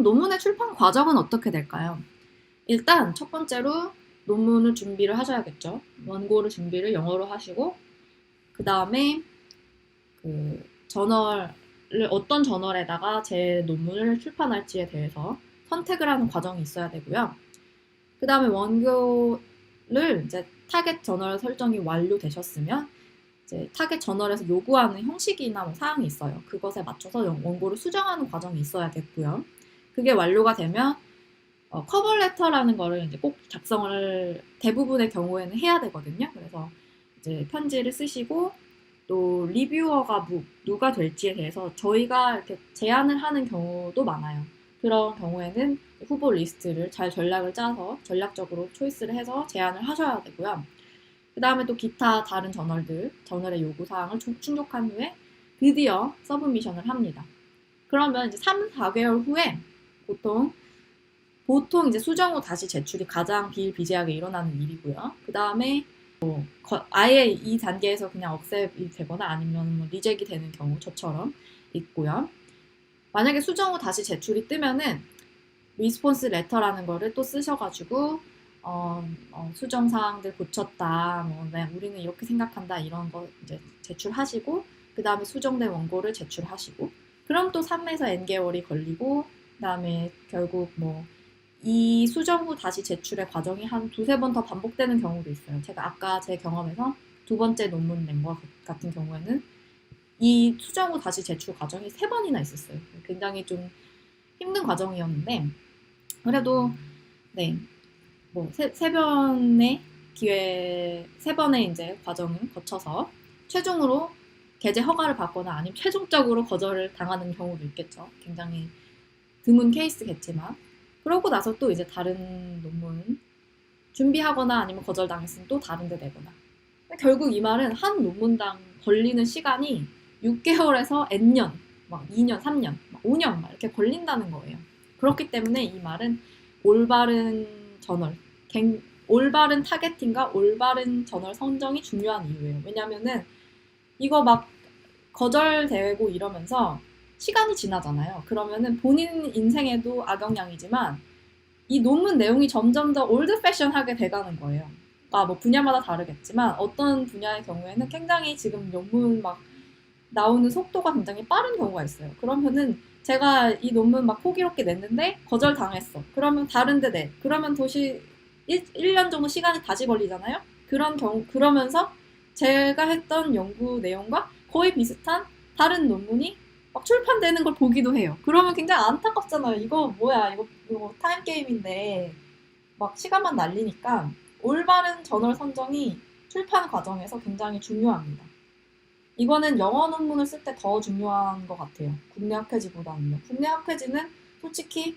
그럼 논문의 출판 과정은 어떻게 될까요? 일단 첫 번째로 논문을 준비를 하셔야겠죠. 원고를 준비를 영어로 하시고 그 다음에 그 저널을 어떤 저널에다가 제 논문을 출판할지에 대해서 선택을 하는 과정이 있어야 되고요. 그 다음에 원고를 이제 타겟 저널 설정이 완료되셨으면 이제 타겟 저널에서 요구하는 형식이나 뭐 사항이 있어요. 그것에 맞춰서 원고를 수정하는 과정이 있어야겠고요. 그게 완료가 되면 커버 레터라는 거를 이제 꼭 작성을 대부분의 경우에는 해야 되거든요. 그래서 이제 편지를 쓰시고 또 리뷰어가 누가 될지에 대해서 저희가 이렇게 제안을 하는 경우도 많아요. 그런 경우에는 후보 리스트를 잘 전략을 짜서 전략적으로 초이스를 해서 제안을 하셔야 되고요. 그 다음에 또 기타 다른 저널의 요구사항을 충족한 후에 드디어 서브미션을 합니다. 그러면 이제 3, 4개월 후에 보통 이제 수정 후 다시 제출이 가장 비일비재하게 일어나는 일이고요. 그 다음에 아예 이 단계에서 그냥 억셉이 되거나 아니면 뭐 리젝이 되는 경우 저처럼 있고요. 만약에 수정 후 다시 제출이 뜨면은 리스폰스 레터라는 거를 또 쓰셔가지고 수정 사항들 고쳤다, 뭐 네, 우리는 이렇게 생각한다 이런 거 이제 제출하시고 그 다음에 수정된 원고를 제출하시고 그럼 또 3에서 N개월이 걸리고 그 다음에 결국 뭐 이 수정 후 다시 제출의 과정이 한 두세 번 더 반복되는 경우도 있어요. 제가 아까 제 경험에서 두 번째 논문 낸 거 같은 경우에는 이 수정 후 다시 제출 과정이 3번이나 있었어요. 굉장히 좀 힘든 과정이었는데 그래도 네, 뭐 세 번의 이제 과정을 거쳐서 최종으로 게재 허가를 받거나 아니면 최종적으로 거절을 당하는 경우도 있겠죠. 굉장히 드문 케이스겠지만 그러고 나서 또 이제 다른 논문 준비하거나 아니면 거절당했으면 또 다른 데 내거나 결국 이 말은 한 논문당 걸리는 시간이 6개월에서 N년, 막 2년, 3년, 막 5년 막 이렇게 걸린다는 거예요. 그렇기 때문에 이 말은 올바른 저널, 올바른 타겟팅과 올바른 저널 선정이 중요한 이유예요. 왜냐면은 이거 막 거절되고 이러면서 시간이 지나잖아요. 그러면은 본인 인생에도 악영향이지만 이 논문 내용이 점점 더 올드 패션하게 돼가는 거예요. 그러니까 뭐 분야마다 다르겠지만 어떤 분야의 경우에는 굉장히 지금 논문 막 나오는 속도가 굉장히 빠른 경우가 있어요. 그러면은 제가 이 논문 막 호기롭게 냈는데 거절당했어. 그러면 다른 데 내. 그러면 도시 1년 정도 시간이 다시 걸리잖아요. 그러면서 제가 했던 연구 내용과 거의 비슷한 다른 논문이 막 출판되는 걸 보기도 해요. 그러면 굉장히 안타깝잖아요. 이거 뭐야, 이거 타임게임인데 막 시간만 날리니까 올바른 저널 선정이 출판 과정에서 굉장히 중요합니다. 이거는 영어 논문을 쓸 때 더 중요한 것 같아요. 국내 학회지보다는요. 국내 학회지는 솔직히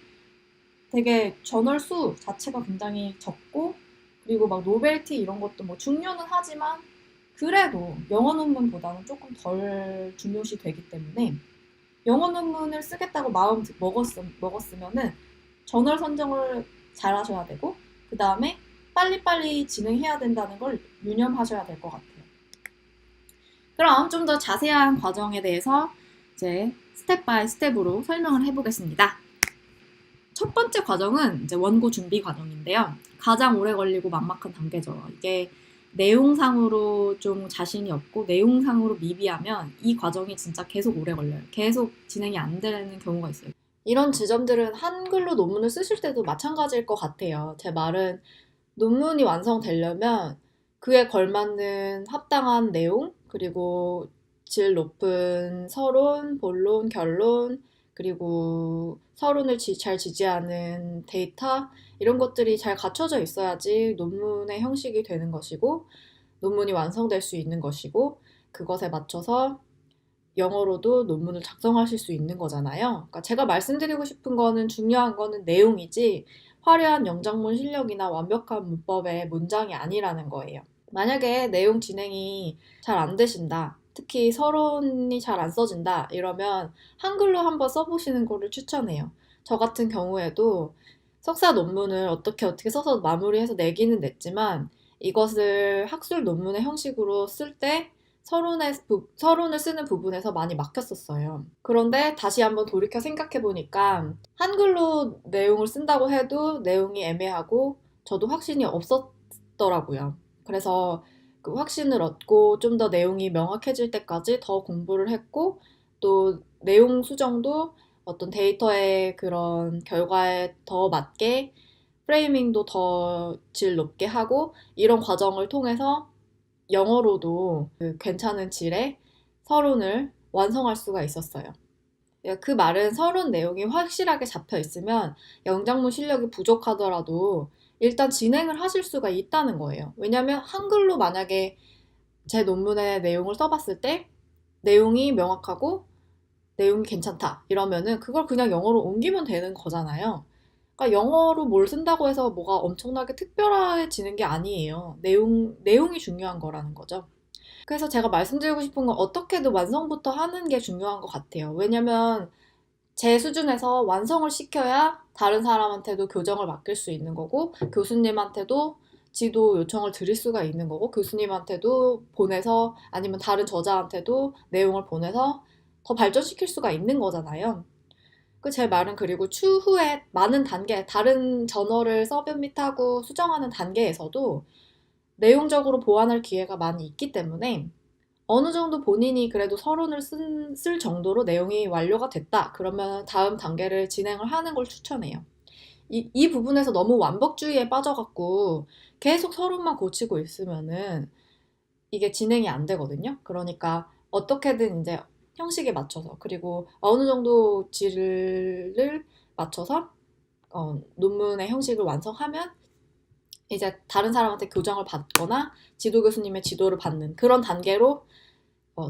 되게 저널 수 자체가 굉장히 적고 그리고 막 노벨티 이런 것도 뭐 중요는 하지만 그래도 영어 논문보다는 조금 덜 중요시 되기 때문에 영어 논문을 쓰겠다고 마음 먹었으면은 저널 선정을 잘 하셔야 되고 그 다음에 빨리빨리 진행해야 된다는 걸 유념하셔야 될 것 같아요. 그럼 좀 더 자세한 과정에 대해서 이제 스텝 바이 스텝으로 설명을 해보겠습니다. 첫 번째 과정은 이제 원고 준비 과정인데요. 가장 오래 걸리고 막막한 단계죠. 이게 내용상으로 좀 자신이 없고 내용상으로 미비하면 이 과정이 진짜 계속 오래 걸려요. 계속 진행이 안 되는 경우가 있어요. 이런 지점들은 한글로 논문을 쓰실 때도 마찬가지일 것 같아요. 제 말은 논문이 완성되려면 그에 걸맞는 합당한 내용, 그리고 질 높은 서론, 본론, 결론, 그리고 서론을 잘 지지하는 데이터, 이런 것들이 잘 갖춰져 있어야지 논문의 형식이 되는 것이고, 논문이 완성될 수 있는 것이고, 그것에 맞춰서 영어로도 논문을 작성하실 수 있는 거잖아요. 그러니까 제가 말씀드리고 싶은 거는 중요한 거는 내용이지 화려한 영장문 실력이나 완벽한 문법의 문장이 아니라는 거예요. 만약에 내용 진행이 잘 안 되신다. 특히 서론이 잘 안 써진다. 이러면 한글로 한번 써보시는 거를 추천해요. 저 같은 경우에도 석사 논문을 어떻게 써서 마무리해서 내기는 냈지만 이것을 학술 논문의 형식으로 쓸 때 서론을 쓰는 부분에서 많이 막혔었어요. 그런데 다시 한번 돌이켜 생각해 보니까 한글로 내용을 쓴다고 해도 내용이 애매하고 저도 확신이 없었더라고요. 그래서 그 확신을 얻고 좀 더 내용이 명확해질 때까지 더 공부를 했고 또 내용 수정도 어떤 데이터의 그런 결과에 더 맞게 프레이밍도 더 질 높게 하고 이런 과정을 통해서 영어로도 그 괜찮은 질의 서론을 완성할 수가 있었어요. 그 말은 서론 내용이 확실하게 잡혀 있으면 영장문 실력이 부족하더라도 일단 진행을 하실 수가 있다는 거예요. 왜냐하면 한글로 만약에 제 논문의 내용을 써봤을 때 내용이 명확하고 내용이 괜찮다 이러면은 그걸 그냥 영어로 옮기면 되는 거잖아요. 그러니까 영어로 뭘 쓴다고 해서 뭐가 엄청나게 특별해지는 게 아니에요. 내용이 중요한 거라는 거죠. 그래서 제가 말씀드리고 싶은 건 어떻게든 완성부터 하는 게 중요한 것 같아요. 왜냐면 제 수준에서 완성을 시켜야 다른 사람한테도 교정을 맡길 수 있는 거고, 교수님한테도 지도 요청을 드릴 수가 있는 거고, 교수님한테도 보내서 아니면 다른 저자한테도 내용을 보내서 더 발전시킬 수가 있는 거잖아요. 그 제 말은 그리고 추후에 많은 단계, 다른 저널을 서브밋하고 수정하는 단계에서도 내용적으로 보완할 기회가 많이 있기 때문에 어느 정도 본인이 그래도 서론을 쓸 정도로 내용이 완료가 됐다. 그러면 다음 단계를 진행을 하는 걸 추천해요. 이 부분에서 너무 완벽주의에 빠져갖고 계속 서론만 고치고 있으면은 이게 진행이 안 되거든요. 그러니까 어떻게든 이제 형식에 맞춰서 그리고 어느 정도 질을 맞춰서 논문의 형식을 완성하면 이제 다른 사람한테 교정을 받거나 지도 교수님의 지도를 받는 그런 단계로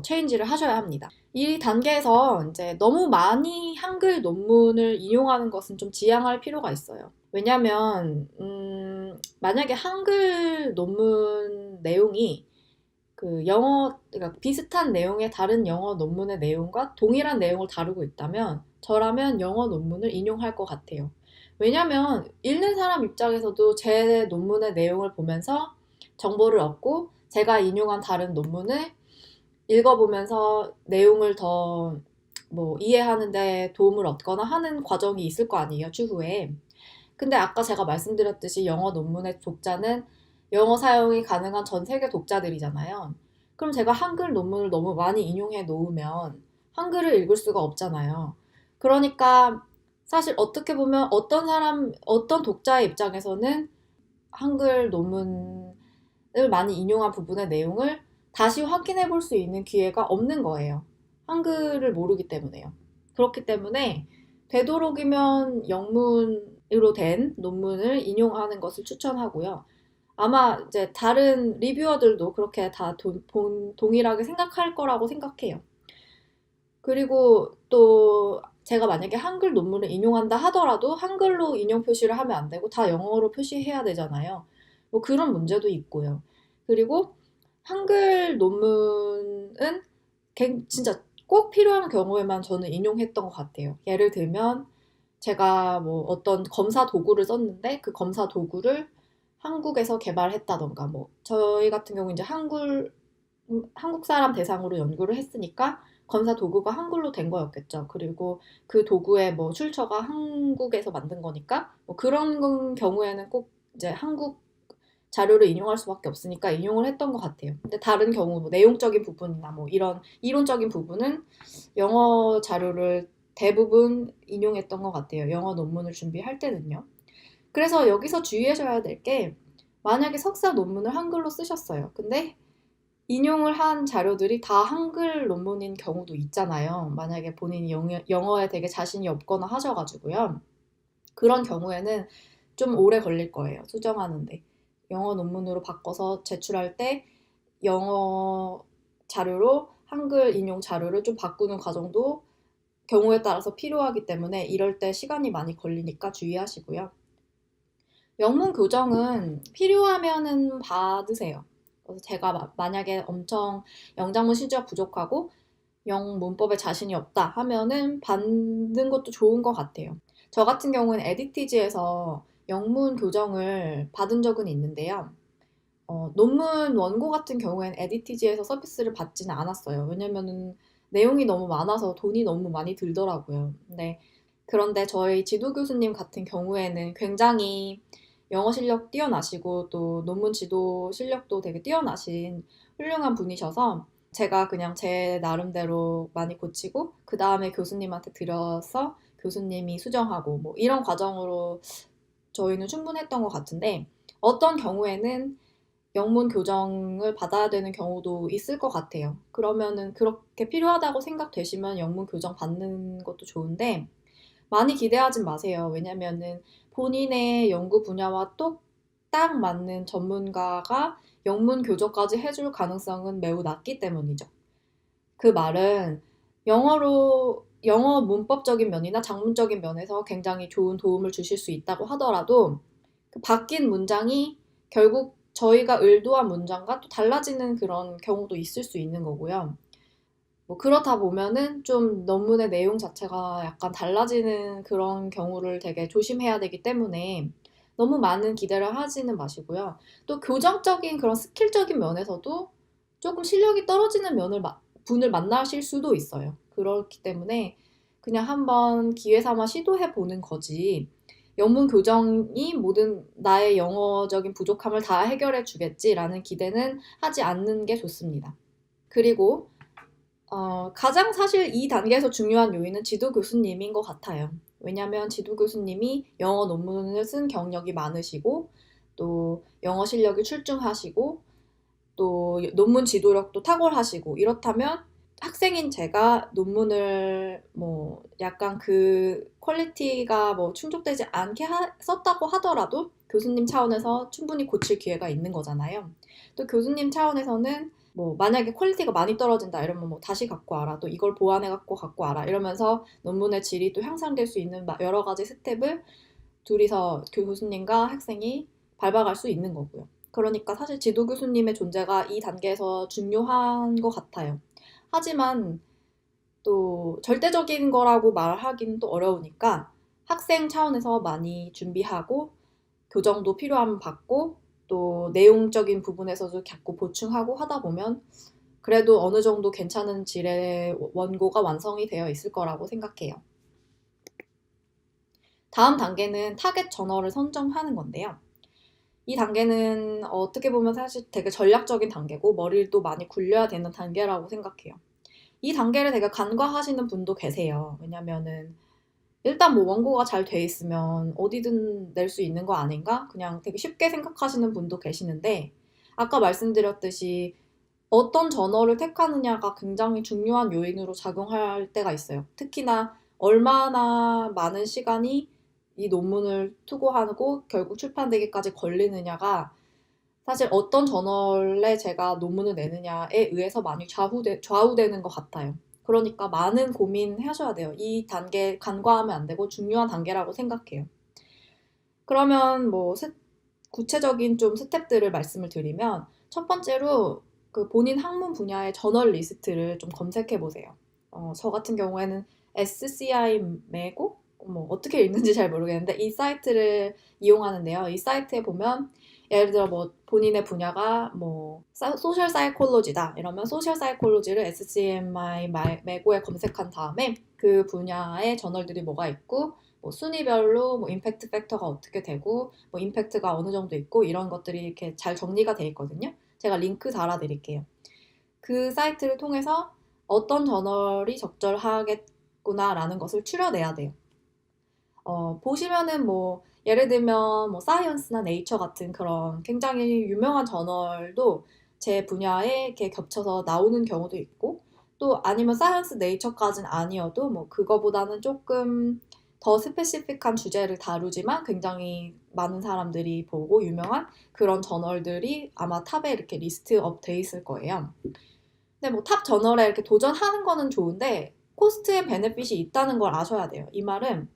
체인지를 하셔야 합니다. 이 단계에서 이제 너무 많이 한글 논문을 인용하는 것은 좀 지양할 필요가 있어요. 왜냐면 만약에 한글 논문 내용이 그러니까 비슷한 내용의 다른 영어 논문의 내용과 동일한 내용을 다루고 있다면 저라면 영어 논문을 인용할 것 같아요. 왜냐면 읽는 사람 입장에서도 제 논문의 내용을 보면서 정보를 얻고 제가 인용한 다른 논문을 읽어보면서 내용을 더 이해하는 데 도움을 얻거나 하는 과정이 있을 거 아니에요, 추후에. 근데 아까 제가 말씀드렸듯이 영어 논문의 독자는 영어 사용이 가능한 전 세계 독자들이잖아요. 그럼 제가 한글 논문을 너무 많이 인용해 놓으면 한글을 읽을 수가 없잖아요. 그러니까 사실 어떻게 보면 어떤 독자의 입장에서는 한글 논문을 많이 인용한 부분의 내용을 다시 확인해 볼 수 있는 기회가 없는 거예요. 한글을 모르기 때문에요. 그렇기 때문에 되도록이면 영문으로 된 논문을 인용하는 것을 추천하고요. 아마 이제 다른 리뷰어들도 그렇게 다 동일하게 생각할 거라고 생각해요. 그리고 또 제가 만약에 한글 논문을 인용한다 하더라도 한글로 인용 표시를 하면 안 되고 다 영어로 표시해야 되잖아요. 뭐 그런 문제도 있고요. 그리고 한글 논문은 진짜 꼭 필요한 경우에만 저는 인용했던 것 같아요. 예를 들면 제가 뭐 어떤 검사 도구를 썼는데 그 검사 도구를 한국에서 개발했다던가 저희 같은 경우 이제 한국 사람 대상으로 연구를 했으니까 검사 도구가 한글로 된 거였겠죠. 그리고 그 도구의 출처가 한국에서 만든 거니까 그런 경우에는 꼭 이제 한국 자료를 인용할 수밖에 없으니까 인용을 했던 것 같아요. 근데 다른 경우 내용적인 부분이나 이런 이론적인 부분은 영어 자료를 대부분 인용했던 것 같아요. 영어 논문을 준비할 때는요. 그래서 여기서 주의하셔야 될 게 만약에 석사 논문을 한글로 쓰셨어요. 근데 인용을 한 자료들이 다 한글 논문인 경우도 있잖아요. 만약에 본인이 영어에 되게 자신이 없거나 하셔가지고요. 그런 경우에는 좀 오래 걸릴 거예요. 수정하는데. 영어 논문으로 바꿔서 제출할 때 영어 자료로 한글 인용 자료를 좀 바꾸는 과정도 경우에 따라서 필요하기 때문에 이럴 때 시간이 많이 걸리니까 주의하시고요. 영문 교정은 필요하면은 받으세요. 그래서 제가 만약에 엄청 영장문 실력 부족하고 영문법에 자신이 없다 하면은 받는 것도 좋은 것 같아요. 저 같은 경우는 에디티지에서 영문 교정을 받은 적은 있는데요. 논문 원고 같은 경우에는 에디티지에서 서비스를 받지는 않았어요. 왜냐면은 내용이 너무 많아서 돈이 너무 많이 들더라고요. 그런데 저희 지도 교수님 같은 경우에는 굉장히 영어 실력 뛰어나시고 또 논문 지도 실력도 되게 뛰어나신 훌륭한 분이셔서 제가 그냥 제 나름대로 많이 고치고 그 다음에 교수님한테 드려서 교수님이 수정하고 뭐 이런 과정으로 저희는 충분했던 것 같은데 어떤 경우에는 영문 교정을 받아야 되는 경우도 있을 것 같아요. 그러면은 그렇게 필요하다고 생각되시면 영문 교정 받는 것도 좋은데 많이 기대하진 마세요. 왜냐면은 본인의 연구 분야와 딱 맞는 전문가가 영문 교정까지 해줄 가능성은 매우 낮기 때문이죠. 그 말은 영어 문법적인 면이나 작문적인 면에서 굉장히 좋은 도움을 주실 수 있다고 하더라도 그 바뀐 문장이 결국 저희가 의도한 문장과 또 달라지는 그런 경우도 있을 수 있는 거고요. 뭐 그렇다 보면은 좀 논문의 내용 자체가 약간 달라지는 그런 경우를 되게 조심해야 되기 때문에 너무 많은 기대를 하지는 마시고요. 또 교정적인 그런 스킬적인 면에서도 조금 실력이 떨어지는 분을 만나실 수도 있어요. 그렇기 때문에 그냥 한번 기회 삼아 시도해 보는 거지. 영문 교정이 모든 나의 영어적인 부족함을 다 해결해 주겠지라는 기대는 하지 않는 게 좋습니다. 그리고 가장 사실 이 단계에서 중요한 요인은 지도 교수님인 것 같아요. 왜냐하면 지도 교수님이 영어 논문을 쓴 경력이 많으시고 또 영어 실력이 출중하시고 또 논문 지도력도 탁월하시고 이렇다면 학생인 제가 논문을 뭐 약간 그 퀄리티가 뭐 충족되지 않게 썼다고 하더라도 교수님 차원에서 충분히 고칠 기회가 있는 거잖아요. 또 교수님 차원에서는 뭐 만약에 퀄리티가 많이 떨어진다 이러면 뭐 다시 갖고 와라 또 이걸 보완해 갖고 와라 이러면서 논문의 질이 또 향상될 수 있는 여러 가지 스텝을 둘이서 교수님과 학생이 밟아갈 수 있는 거고요. 그러니까 사실 지도 교수님의 존재가 이 단계에서 중요한 것 같아요. 하지만 또 절대적인 거라고 말하기는 또 어려우니까 학생 차원에서 많이 준비하고 교정도 필요하면 받고 또 내용적인 부분에서도 자꾸 보충하고 하다 보면 그래도 어느 정도 괜찮은 질의 원고가 완성이 되어 있을 거라고 생각해요. 다음 단계는 타겟 저널을 선정하는 건데요. 이 단계는 어떻게 보면 사실 되게 전략적인 단계고 머리도 많이 굴려야 되는 단계라고 생각해요. 이 단계를 되게 간과하시는 분도 계세요. 왜냐면은 일단 뭐 원고가 잘 돼 있으면 어디든 낼 수 있는 거 아닌가? 그냥 되게 쉽게 생각하시는 분도 계시는데 아까 말씀드렸듯이 어떤 저널을 택하느냐가 굉장히 중요한 요인으로 작용할 때가 있어요. 특히나 얼마나 많은 시간이 이 논문을 투고하고 결국 출판되기까지 걸리느냐가 사실 어떤 저널에 제가 논문을 내느냐에 의해서 많이 좌우되는 것 같아요. 그러니까 많은 고민하셔야 돼요. 이 단계 간과하면 안 되고 중요한 단계라고 생각해요. 그러면 뭐 구체적인 좀 스텝들을 말씀을 드리면 첫 번째로 그 본인 학문 분야의 저널 리스트를 좀 검색해 보세요. 저 같은 경우에는 SCI 메고 뭐 어떻게 읽는지 잘 모르겠는데 이 사이트를 이용하는데요. 이 사이트에 보면 예를 들어 뭐 본인의 분야가 뭐 소셜 사이콜로지다 이러면 소셜 사이콜로지를 SCMI 메고에 검색한 다음에 그 분야의 저널들이 뭐가 있고 뭐 순위별로 뭐 임팩트 팩터가 어떻게 되고 뭐 임팩트가 어느 정도 있고 이런 것들이 이렇게 잘 정리가 돼 있거든요. 제가 링크 달아드릴게요. 그 사이트를 통해서 어떤 저널이 적절하겠구나라는 것을 추려내야 돼요. 보시면은 뭐 예를 들면 뭐 사이언스나 네이처 같은 그런 굉장히 유명한 저널도 제 분야에 이렇게 겹쳐서 나오는 경우도 있고 또 아니면 사이언스 네이처까지는 아니어도 뭐 그거보다는 조금 더 스페시픽한 주제를 다루지만 굉장히 많은 사람들이 보고 유명한 그런 저널들이 아마 탑에 이렇게 리스트업 돼 있을 거예요. 근데 뭐 탑 저널에 이렇게 도전하는 거는 좋은데 코스트 앤 베네핏이 있다는 걸 아셔야 돼요. 이 말은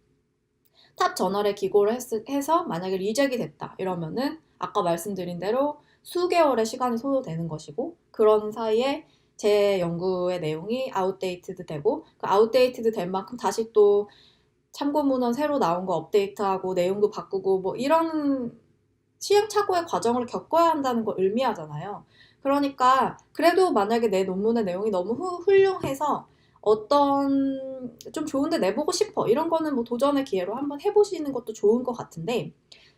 탑 저널에 기고를 해서 만약에 리젝이 됐다 이러면은 아까 말씀드린 대로 수개월의 시간이 소요되는 것이고 그런 사이에 제 연구의 내용이 아웃데이트드 되고 그 아웃데이트드 된 만큼 다시 또 참고 문헌 새로 나온 거 업데이트하고 내용도 바꾸고 뭐 이런 시행착오의 과정을 겪어야 한다는 걸 의미하잖아요. 그러니까 그래도 만약에 내 논문의 내용이 너무 훌륭해서 어떤 좀 좋은데 내보고 싶어 이런 거는 뭐 도전의 기회로 한번 해보시는 것도 좋은 것 같은데,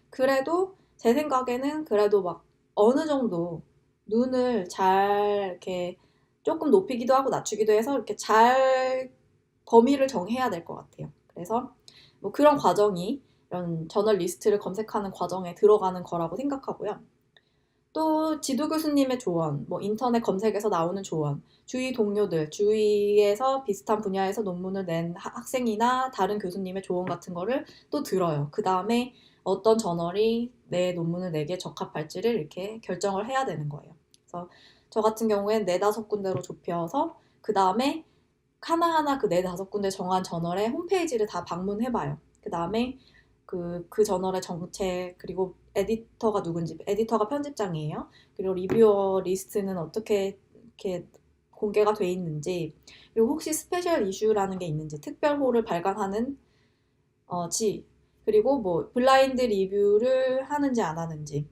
그래도 제 생각에는 그래도 막 어느 정도 눈을 잘 이렇게 조금 높이기도 하고 낮추기도 해서 이렇게 잘 범위를 정해야 될 것 같아요. 그래서 뭐 그런 과정이 이런 저널리스트를 검색하는 과정에 들어가는 거라고 생각하고요. 또 지도 교수님의 조언, 뭐 인터넷 검색에서 나오는 조언, 주위 동료들, 주위에서 비슷한 분야에서 논문을 낸 학생이나 다른 교수님의 조언 같은 거를 또 들어요. 그 다음에 어떤 저널이 내 논문을 내기에 적합할지를 이렇게 결정을 해야 되는 거예요. 그래서 저 같은 경우엔 4-5군데로 좁혀서 그 다음에 하나하나 그 4-5군데 정한 저널의 홈페이지를 다 방문해봐요. 그 다음에 그 저널의 정책, 그리고 에디터가 누군지, 에디터가 편집장이에요. 그리고 리뷰어 리스트는 어떻게 이렇게 공개가 돼 있는지, 그리고 혹시 스페셜 이슈라는 게 있는지, 특별호를 발간하는 지, 그리고 뭐 블라인드 리뷰를 하는지 안 하는지,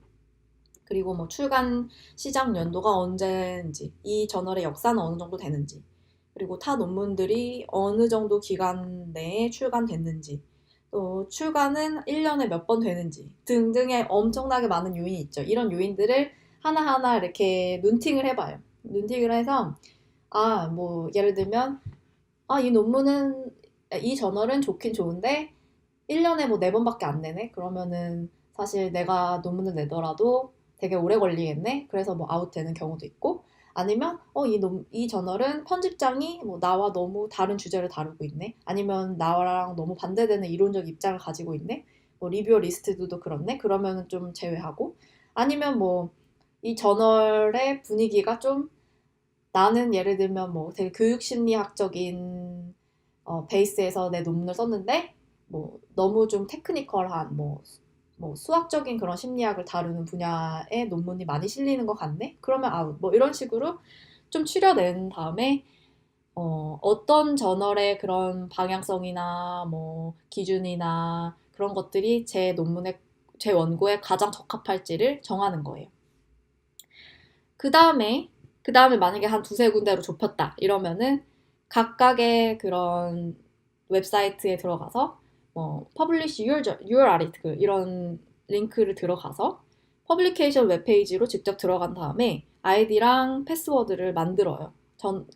그리고 뭐 출간 시작 연도가 언제인지, 이 저널의 역사는 어느 정도 되는지, 그리고 타 논문들이 어느 정도 기간 내에 출간됐는지, 또 출간은 1년에 몇 번 되는지 등등의 엄청나게 많은 요인이 있죠. 이런 요인들을 하나하나 이렇게 눈팅을 해봐요. 눈팅을 해서 뭐 예를 들면 이 논문은 이 저널은 좋긴 좋은데 1년에 뭐 4번밖에 안 내네? 그러면은 사실 내가 논문을 내더라도 되게 오래 걸리겠네? 그래서 뭐 아웃되는 경우도 있고, 아니면 이 저널은 편집장이 뭐 나와 너무 다른 주제를 다루고 있네? 아니면 나랑 너무 반대되는 이론적 입장을 가지고 있네? 뭐 리뷰어 리스트도 그렇네? 그러면은 좀 제외하고, 아니면 뭐 이 저널의 분위기가 좀, 나는 예를 들면 뭐 되게 교육심리학적인 베이스에서 내 논문을 썼는데 뭐 너무 좀 테크니컬한 뭐 수학적인 그런 심리학을 다루는 분야의 논문이 많이 실리는 것 같네? 그러면 아웃. 뭐 이런 식으로 좀 추려낸 다음에 어떤 저널의 그런 방향성이나 뭐 기준이나 그런 것들이 제 원고에 가장 적합할지를 정하는 거예요. 그 다음에 만약에 한 두세 군데로 좁혔다 이러면은 각각의 그런 웹사이트에 들어가서 뭐 publish your article 이런 링크를 들어가서 퍼블리케이션 웹페이지로 직접 들어간 다음에 아이디랑 패스워드를 만들어요.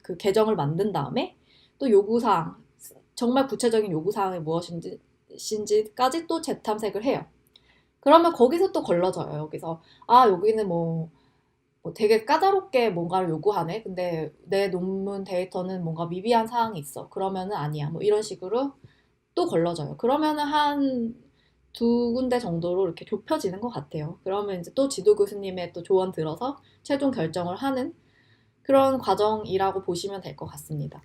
그 계정을 만든 다음에 또 요구사항, 정말 구체적인 요구사항이 무엇인지까지 또 재탐색을 해요. 그러면 거기서 또 걸러져요. 여기서 여기는 뭐 되게 까다롭게 뭔가를 요구하네. 근데 내 논문 데이터는 뭔가 미비한 사항이 있어. 그러면은 아니야. 뭐 이런 식으로 또 걸러져요. 그러면은 한 두 군데 정도로 이렇게 좁혀지는 것 같아요. 그러면 이제 또 지도 교수님의 또 조언 들어서 최종 결정을 하는 그런 과정이라고 보시면 될 것 같습니다.